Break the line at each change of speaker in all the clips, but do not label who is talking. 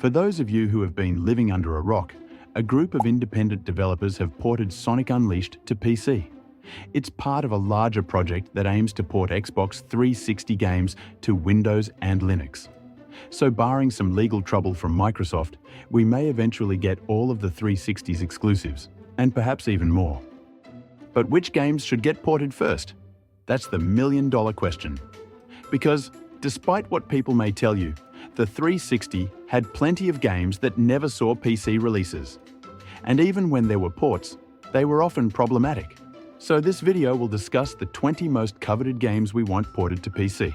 For those of you who have been living under a rock, a group of independent developers have ported Sonic Unleashed to PC. It's part of a larger project that aims to port Xbox 360 games to Windows and Linux. So barring some legal trouble from Microsoft, we may eventually get all of the 360's exclusives, and perhaps even more. But which games should get ported first? That's the million-dollar question. Because, despite what people may tell you, the 360 had plenty of games that never saw PC releases. And even when there were ports, they were often problematic. So this video will discuss the 20 most coveted games we want ported to PC.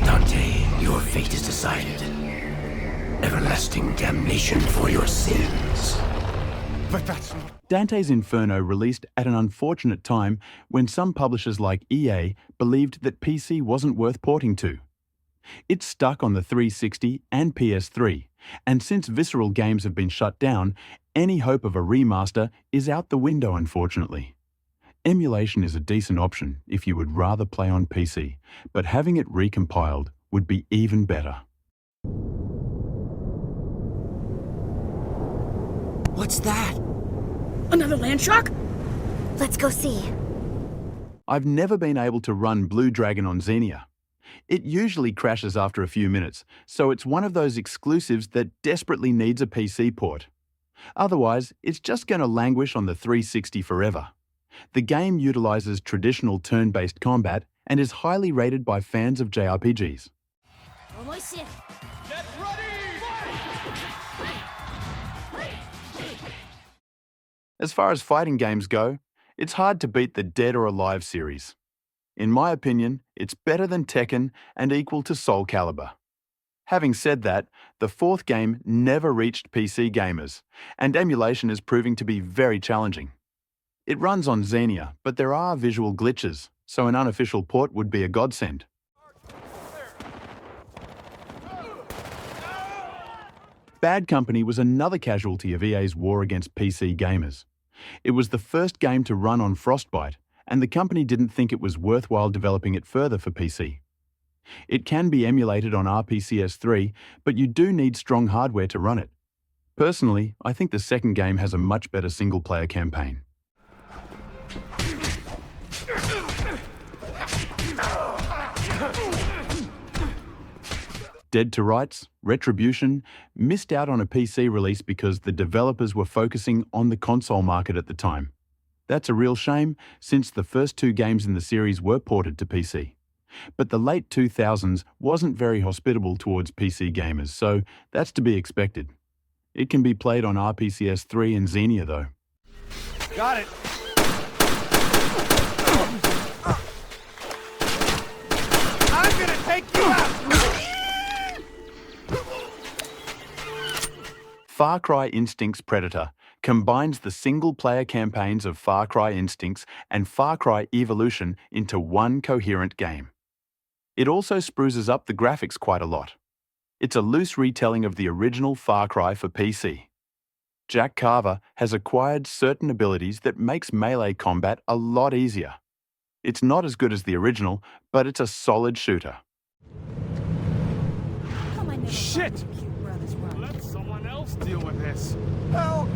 Dante, your fate is decided. Everlasting damnation for your sins.
But that's not...
Dante's Inferno released at an unfortunate time when some publishers like EA believed that PC wasn't worth porting to. It's stuck on the 360 and PS3, and since Visceral Games have been shut down, any hope of a remaster is out the window, unfortunately. Emulation is a decent option if you would rather play on PC, but having it recompiled would be even better.
What's that?
Another land shark?
Let's go see.
I've never been able to run Blue Dragon on Xenia. It usually crashes after a few minutes, so it's one of those exclusives that desperately needs a PC port. Otherwise, it's just going to languish on the 360 forever. The game utilizes traditional turn-based combat and is highly rated by fans of JRPGs.
Get ready!
As far as fighting games go, it's hard to beat the Dead or Alive series. In my opinion, it's better than Tekken and equal to Soul Calibur. Having said that, the fourth game never reached PC gamers, and emulation is proving to be very challenging. It runs on Xenia, but there are visual glitches, so an unofficial port would be a godsend. Bad Company was another casualty of EA's war against PC gamers. It was the first game to run on Frostbite, and the company didn't think it was worthwhile developing it further for PC. It can be emulated on RPCS3, but you do need strong hardware to run it. Personally, I think the second game has a much better single-player campaign. Dead to Rights, Retribution, missed out on a PC release because the developers were focusing on the console market at the time. That's a real shame, since the first two games in the series were ported to PC. But the late 2000s wasn't very hospitable towards PC gamers, so that's to be expected. It can be played on RPCS3 and Xenia though.
Got it! I'm gonna take you out!
Far Cry Instinct's Predator combines the single-player campaigns of Far Cry Instincts and Far Cry Evolution into one coherent game. It also spruces up the graphics quite a lot. It's a loose retelling of the original Far Cry for PC. Jack Carver has acquired certain abilities that makes melee combat a lot easier. It's not as good as the original, but it's a solid shooter.
Shit! Let someone else deal with this. Help!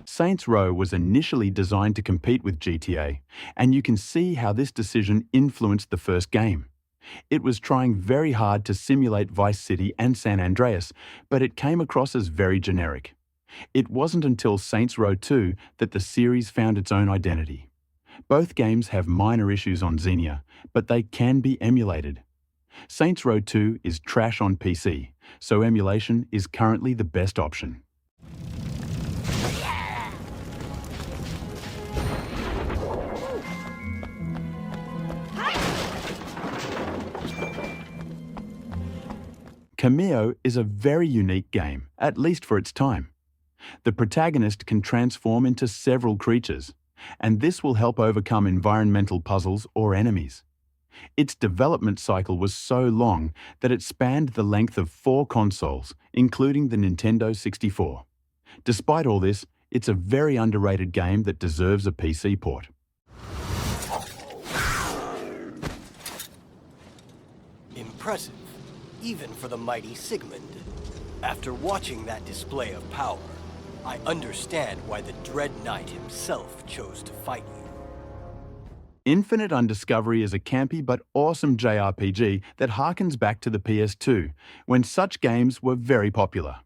Saints Row was initially designed to compete with GTA, and you can see how this decision influenced the first game. It was trying very hard to simulate Vice City and San Andreas, but it came across as very generic. It wasn't until Saints Row 2 that the series found its own identity. Both games have minor issues on Xenia, but they can be emulated. Saints Row 2 is trash on PC, so emulation is currently the best option. Cameo is a very unique game, at least for its time. The protagonist can transform into several creatures, and this will help overcome environmental puzzles or enemies. Its development cycle was so long that it spanned the length of 4 consoles, including the Nintendo 64. Despite all this, it's a very underrated game that deserves a PC port.
Impressive, even for the mighty Sigmund. After watching that display of power, I understand why the Dread Knight himself chose to fight you.
Infinite Undiscovery is a campy but awesome JRPG that harkens back to the PS2, when such games were very popular.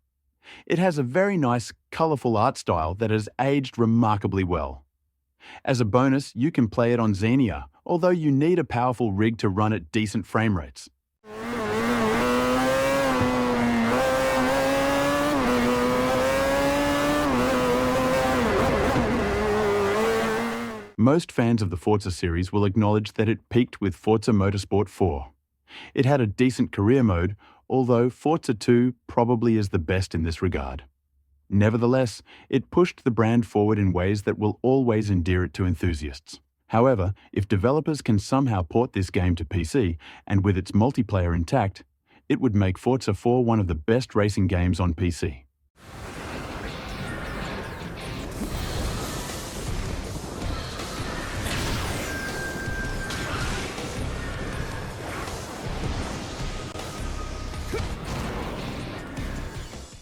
It has a very nice, colourful art style that has aged remarkably well. As a bonus, you can play it on Xenia, although you need a powerful rig to run at decent frame rates. Most fans of the Forza series will acknowledge that it peaked with Forza Motorsport 4. It had a decent career mode, although Forza 2 probably is the best in this regard. Nevertheless, it pushed the brand forward in ways that will always endear it to enthusiasts. However, if developers can somehow port this game to PC, and with its multiplayer intact, it would make Forza 4 one of the best racing games on PC.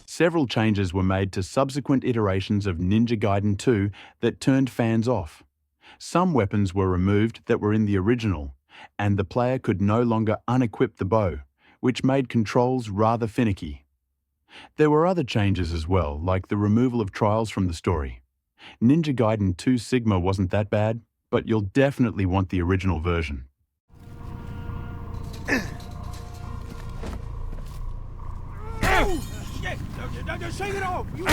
Several changes were made to subsequent iterations of Ninja Gaiden 2 that turned fans off. Some weapons were removed that were in the original, and the player could no longer unequip the bow, which made controls rather finicky. There were other changes as well, like the removal of trials from the story. Ninja Gaiden 2 Sigma wasn't that bad, but you'll definitely want the original version.
Shake it off! You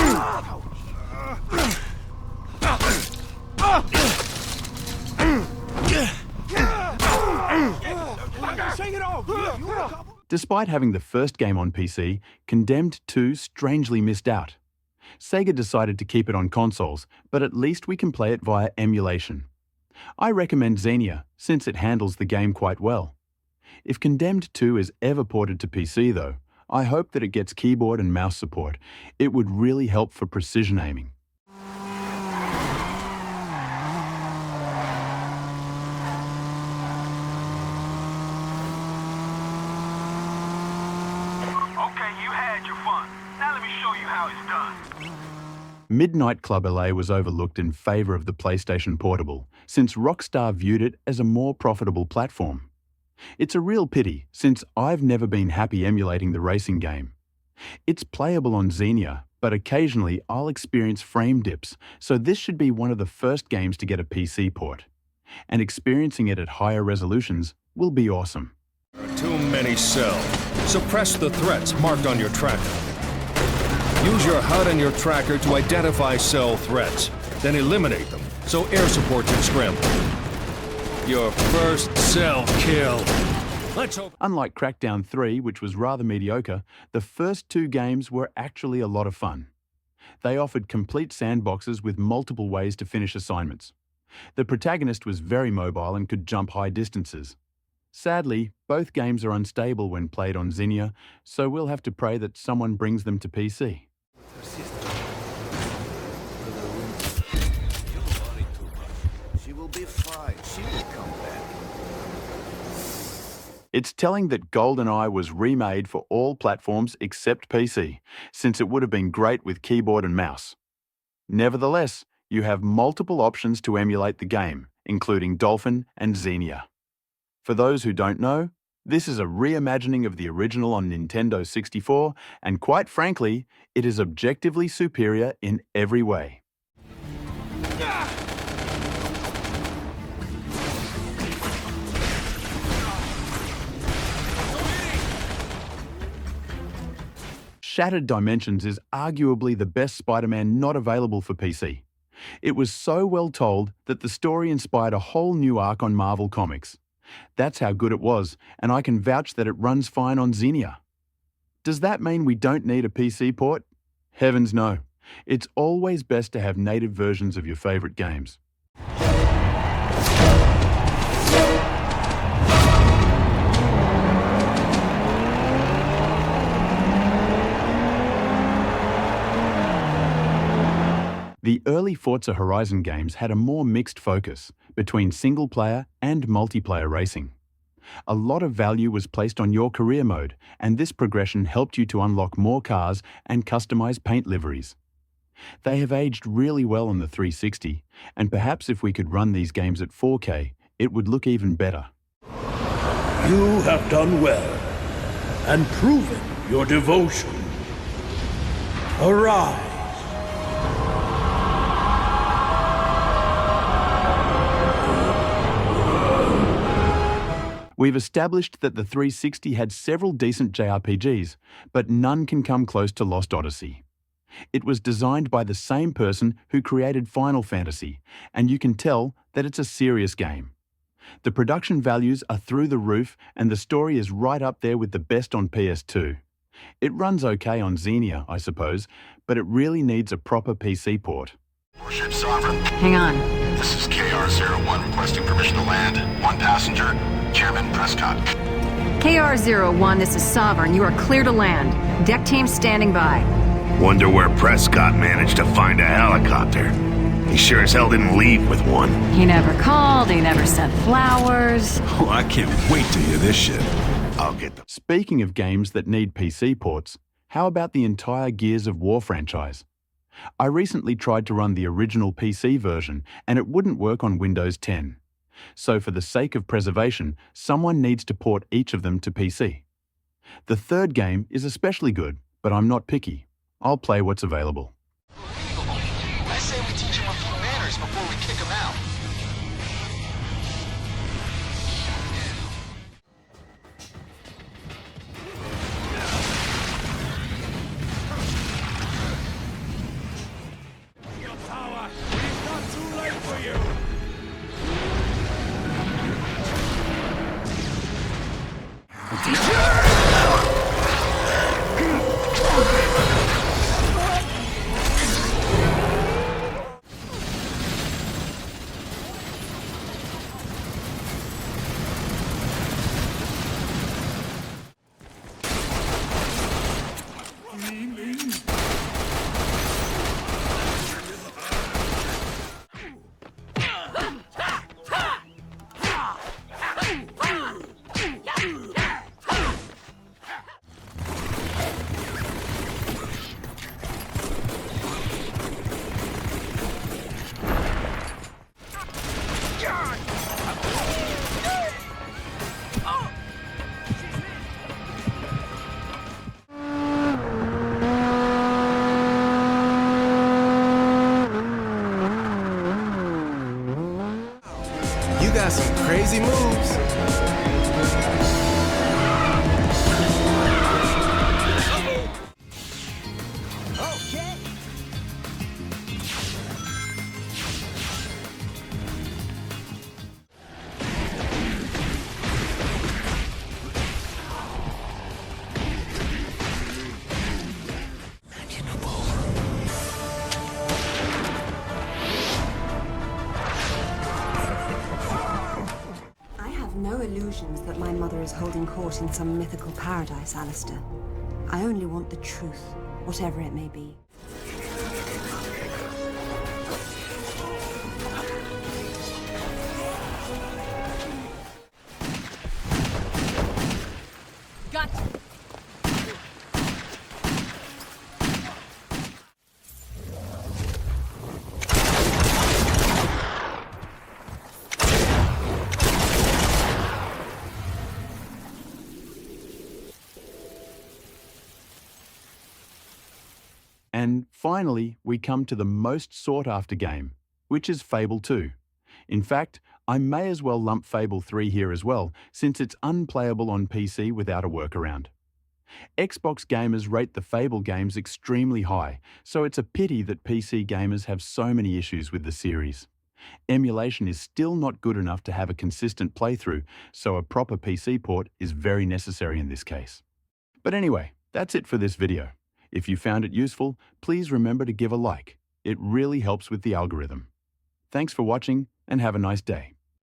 shake it off!
Despite having the first game on PC, Condemned 2 strangely missed out. Sega decided to keep it on consoles, but at least we can play it via emulation. I recommend Xenia, since it handles the game quite well. If Condemned 2 is ever ported to PC though, I hope that it gets keyboard and mouse support. It would really help for precision aiming.
Okay, you had your fun. Now let me show you how it's done.
Midnight Club LA was overlooked in favour of the PlayStation Portable, since Rockstar viewed it as a more profitable platform. It's a real pity, since I've never been happy emulating the racing game. It's playable on Xenia, but occasionally I'll experience frame dips, so this should be one of the first games to get a PC port. And experiencing it at higher resolutions will be awesome.
Too many cells. Suppress the threats marked on your tracker. Use your HUD and your tracker to identify cell threats, then eliminate them, so air support can scramble. Your first cell kill. Let's hope.
Unlike Crackdown 3, which was rather mediocre, the first two games were actually a lot of fun. They offered complete sandboxes with multiple ways to finish assignments. The protagonist was very mobile and could jump high distances. Sadly, both games are unstable when played on Xenia, so we'll have to pray that someone brings them to PC.
She will be fine. She will come back.
It's telling that GoldenEye was remade for all platforms except PC, since it would have been great with keyboard and mouse. Nevertheless, you have multiple options to emulate the game, including Dolphin and Xenia. For those who don't know, this is a reimagining of the original on Nintendo 64, and quite frankly, it is objectively superior in every way. Shattered Dimensions is arguably the best Spider-Man not available for PC. It was so well told that the story inspired a whole new arc on Marvel Comics. That's how good it was, and I can vouch that it runs fine on Xenia. Does that mean we don't need a PC port? Heavens no. It's always best to have native versions of your favourite games. The early Forza Horizon games had a more mixed focus between single-player and multiplayer racing. A lot of value was placed on your career mode, and this progression helped you to unlock more cars and customize paint liveries. They have aged really well on the 360, and perhaps if we could run these games at 4K, it would look even better.
You have done well, and proven your devotion. Arise.
We've established that the 360 had several decent JRPGs, but none can come close to Lost Odyssey. It was designed by the same person who created Final Fantasy, and you can tell that it's a serious game. The production values are through the roof, and the story is right up there with the best on PS2. It runs okay on Xenia, I suppose, but it really needs a proper PC port.
Warship Sovereign.
Hang on.
This is KR-01 requesting permission to land. One passenger, Chairman Prescott.
KR-01, this is Sovereign. You are clear to land. Deck team standing by.
Wonder where Prescott managed to find a helicopter. He sure as hell didn't leave with one.
He never called, he never sent flowers.
Oh, I can't wait to hear this shit. I'll get them.
Speaking of games that need PC ports, how about the entire Gears of War franchise? I recently tried to run the original PC version, and it wouldn't work on Windows 10. So for the sake of preservation, someone needs to port each of them to PC. The third game is especially good, but I'm not picky. I'll play what's available.
I say we teach him a few manners before we kick him out.
Your power is not too late for you.
You got some crazy moves. Okay.
No illusions that my mother is holding court in some mythical paradise, Alistair. I only want the truth, whatever it may be.
Gotcha.
And finally, we come to the most sought-after game, which is Fable 2. In fact, I may as well lump Fable 3 here as well, since it's unplayable on PC without a workaround. Xbox gamers rate the Fable games extremely high, so it's a pity that PC gamers have so many issues with the series. Emulation is still not good enough to have a consistent playthrough, so a proper PC port is very necessary in this case. But anyway, that's it for this video. If you found it useful, please remember to give a like. It really helps with the algorithm. Thanks for watching and have a nice day.